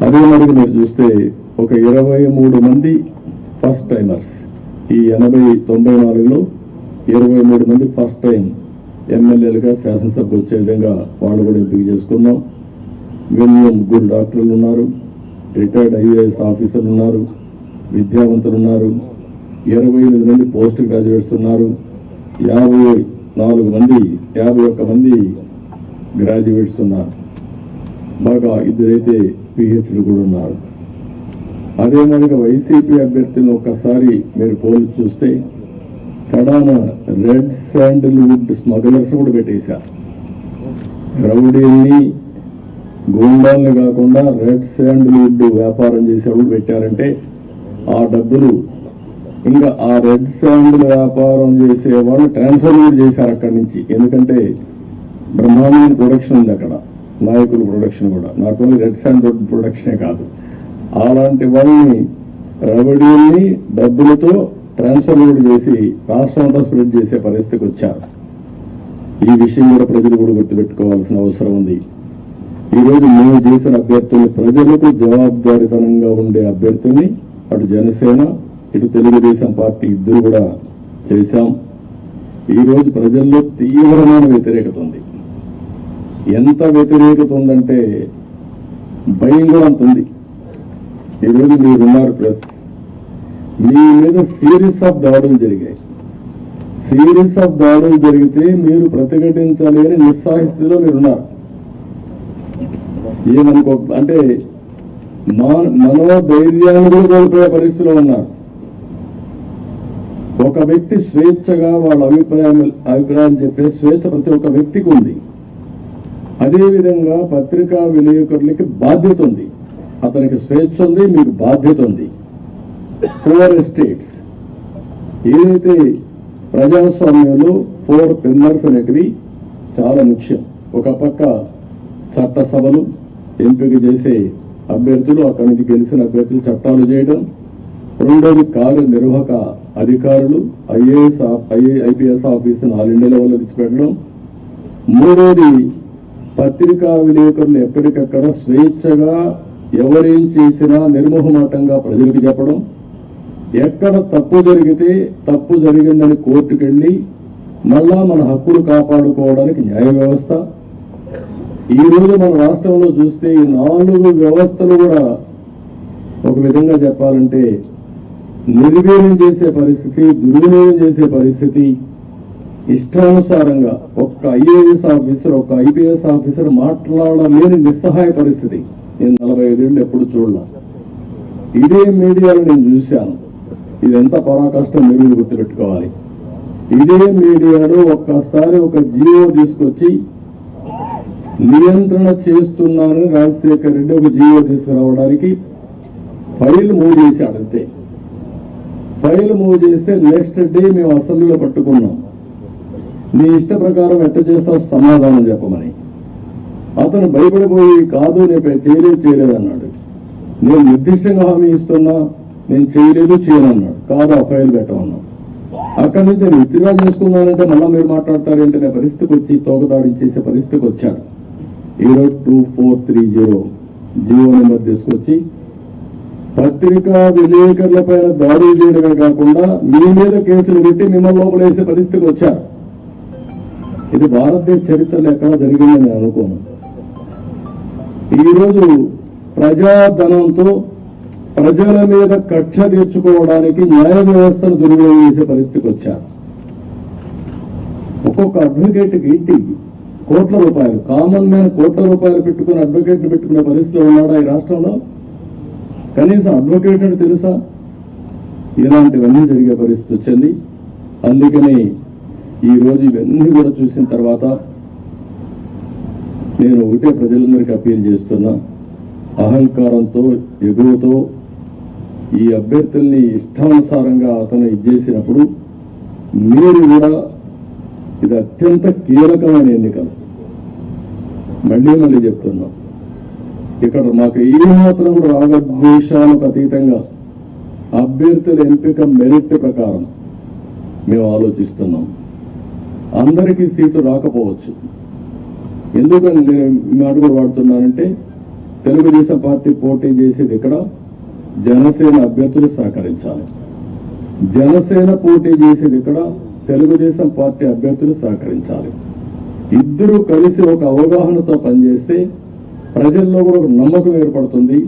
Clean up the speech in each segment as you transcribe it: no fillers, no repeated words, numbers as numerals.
అదే మరికి మీరు చూస్తే ఒక 23 మంది ఫస్ట్ టైమర్స్, ఈ 80-94లో 23 మంది ఫస్ట్ టైం ఎమ్మెల్యేలుగా శాసనసభకు వచ్చే విధంగా వాళ్ళు కూడా ఎంపిక చేసుకున్నాం. వీళ్ళు ముగ్గురు డాక్టర్లు ఉన్నారు, రిటైర్డ్ ఐఏఎస్ ఆఫీసర్లు ఉన్నారు, విద్యావంతులు ఉన్నారు, 28 మంది పోస్ట్ గ్రాడ్యుయేట్స్ ఉన్నారు, 51 మంది గ్రాడ్యుయేట్స్ ఉన్నారు, బాగా ఇద్దరైతే పిహెచ్లు కూడా ఉన్నారు. అదే మనకి వైసీపీ అభ్యర్థులను ఒక్కసారి మీరు పోల్చి చూస్తే కడాన రెడ్ శాండిల్వుడ్ స్మగ్లర్స్ కూడా పెట్టేశారు. రౌడీల్ని గూండాల్ని కాకుండా రెడ్ శాండిల్వుడ్ వ్యాపారం చేసేవాళ్ళు పెట్టారంటే ఆ డబ్బులు ఇంకా ఆ రెడ్ శాండిల్ వ్యాపారం చేసే వాళ్ళు ట్రాన్స్ఫర్ కూడా చేశారు అక్కడి నుంచి. ఎందుకంటే బ్రహ్మాండమైన ప్రొడక్షన్ ఉంది అక్కడ, నాయకుల ప్రొడక్షన్ కూడా, నాట్ ఓన్లీ రెడ్ శాండిల్ ప్రొడక్షనే కాదు. అలాంటి వాళ్ళని రౌడీల్ని డబ్బులతో ట్రాన్స్ఫర్ కూడా చేసి రాష్ట్రం అంతా స్ప్రెడ్ చేసే పరిస్థితికి వచ్చారు. ఈ విషయం కూడా ప్రజలు కూడా గుర్తుపెట్టుకోవాల్సిన అవసరం ఉంది. ఈరోజు మేము చేసిన అభ్యర్థుల్ని, ప్రజలకు జవాబుదారీతనంగా ఉండే అభ్యర్థుల్ని అటు జనసేన ఇటు తెలుగుదేశం పార్టీ ఇద్దరు కూడా చేశాం. ఈరోజు ప్రజల్లో తీవ్రమైన వ్యతిరేకత ఉంది. ఎంత వ్యతిరేకత ఉందంటే భయం కూడా అంత ఉంది. ఈరోజు మీరున్నారు ప్రెస్, మీ మీద సిరీస్ ఆఫ్ దాడులు జరిగాయి. సిరీస్ ఆఫ్ దాడులు జరిగితే మీరు ప్రతిఘటించలేని నిస్సాహిస్థితిలో మీరున్నారు. ఏమనుకో అంటే మనోధైర్యాన్ని కూడా కోల్పోయే పరిస్థితిలో ఉన్నారు. ఒక వ్యక్తి స్వేచ్ఛగా వాళ్ళ అభిప్రాయం చెప్పే స్వేచ్ఛ ప్రతి ఒక్క వ్యక్తికి ఉంది. అదేవిధంగా పత్రికా విలేకరులకి బాధ్యత ఉంది. అతనికి స్వేచ్ఛ ఉంది, మీకు బాధ్యత ఉంది. 4 estates ఏదైతే ప్రజాస్వామ్యంలో 4 pillars అనేటివి చాలా ముఖ్యం. ఒక పక్క చట్టసభలు, ఎంపిక చేసే అభ్యర్థులు, అక్కడి నుంచి గెలిచిన అభ్యర్థులు చట్టాలు చేయడం. రెండోది కార్యనిర్వాహక అధికారులు, ఐపీఎస్ ఆఫీసును ఆల్ ఇండియా లెవెల్లో తెచ్చిపెట్టడం. మూడోది పత్రికా విలేకరులు ఎక్కడికక్కడ స్వేచ్ఛగా ఎవరేం చేసినా నిర్మోహమాటంగా ప్రజలకు చెప్పడం. ఎక్కడ తప్పు జరిగితే తప్పు జరిగిందని కోర్టుకెళ్ళి మళ్ళా మన హక్కులు కాపాడుకోవడానికి న్యాయ వ్యవస్థ. ఈరోజు మన రాష్ట్రంలో చూస్తే ఈ 4 వ్యవస్థలు కూడా ఒక విధంగా చెప్పాలంటే నిర్వీర్యం చేసే పరిస్థితి, దుర్వినియోగం చేసే పరిస్థితి. ఇష్టానుసారంగా ఒక్క ఐఏఎస్ ఆఫీసర్, ఒక్క ఐపీఎస్ ఆఫీసర్ మాట్లాడలేని నిస్సహాయ పరిస్థితి నేను 45 ఏళ్ళు ఎప్పుడు చూడలా. ఇదే మీడియాలో నేను చూశాను. ఇదెంత పరాకష్టం మీరు గుర్తుపెట్టుకోవాలి. ఇదే మీడియాలో ఒక్కసారి ఒక జీవో తీసుకొచ్చి నియంత్రణ చేస్తున్నానని రాజశేఖర రెడ్డి ఒక జీవో తీసుకురావడానికి ఫైల్ మూవ్ చేశాడు. అంతే, ఫైల్ మూవ్ చేస్తే నెక్స్ట్ డే మేము అసెంబ్లీలో పట్టుకున్నాం. నీ ఇష్ట ప్రకారం ఎట్ట చేస్తావు సమాధానం చెప్పమని. అతను భయపడిపోయి కాదు నేను చేయలేదు అన్నాడు. నేను నిర్దిష్టంగా హామీ ఇస్తున్నా, నేను చేయనన్నాడు. కాదు ఆ ఫైల్ పెట్టమన్నాడు. అక్కడి నుంచి నేను విత్డ్రా చేసుకున్నానంటే మళ్ళా మీరు మాట్లాడతారేంటి అనే పరిస్థితికి వచ్చి తోకదాడి చేసే పరిస్థితికి వచ్చాడు. ఈరోజు 2430 జీవో నెంబర్ తీసుకొచ్చి పత్రికా విలేకరుల పైన దాడులు చేయడమే కాకుండా మీ మీద కేసులు పెట్టి మిమ్మల్ని లోపలేసే పరిస్థితికి వచ్చారు. ఇది భారతదేశ చరిత్రలో ఎక్కడ జరిగిందని నేను అనుకోను. ఈరోజు ప్రజాధనంతో ప్రజల మీద కక్ష తీర్చుకోవడానికి న్యాయ వ్యవస్థను దుర్వినియోగం చేసే పరిస్థితికి వచ్చారు. ఒక్కొక్క అడ్వకేట్కి ఇంటి కోట్ల రూపాయలు, కామన్ మ్యాన్ కోట్ల రూపాయలు పెట్టుకుని అడ్వకేట్ని పెట్టుకునే పరిస్థితిలో ఉన్నాడా ఈ రాష్ట్రంలో? కనీసం అడ్వకేట్ అని తెలుసా? ఇలాంటివన్నీ జరిగే పరిస్థితి వచ్చింది. అందుకని ఈరోజు ఇవన్నీ కూడా చూసిన తర్వాత నేను ఒకటే ప్రజలందరికీ అప్పీల్ చేస్తున్నా, అహంకారంతో ఎగువతో ఈ అభ్యర్థుల్ని ఇష్టానుసారంగా అతను ఇచ్చేసినప్పుడు మీరు కూడా ఇది అత్యంత కీలకమైన ఎన్నికలు. మళ్ళీ చెప్తున్నాం, ఇక్కడ మాకు ఏమాత్రం కూడా రాగద్వేషాలకు అతీతంగా అభ్యర్థుల ఎంపిక మెరిట్ ప్రకారం మేము ఆలోచిస్తున్నాం. అందరికీ సీట్లు రాకపోవచ్చు. ఎందుకని నేను మాట కూడా వాడుతున్నానంటే తెలుగుదేశం పార్టీ పోటీ చేసేది ఇక్కడ, జనసేన అభ్యర్థులు సహకరించాలి. జనసేన పోటీ చేసేది ఇక్కడ, తెలుగుదేశం పార్టీ అభ్యర్థులు సహకరించాలి. ఇద్దరూ కలిసి ఒక అవగాహనతో పనిచేస్తే ప్రజల్లో కూడా ఒక నమ్మకం ఏర్పడుతుంది,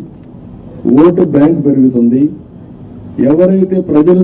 ఓటు బ్యాంక్ పెరుగుతుంది. ఎవరైతే ప్రజలు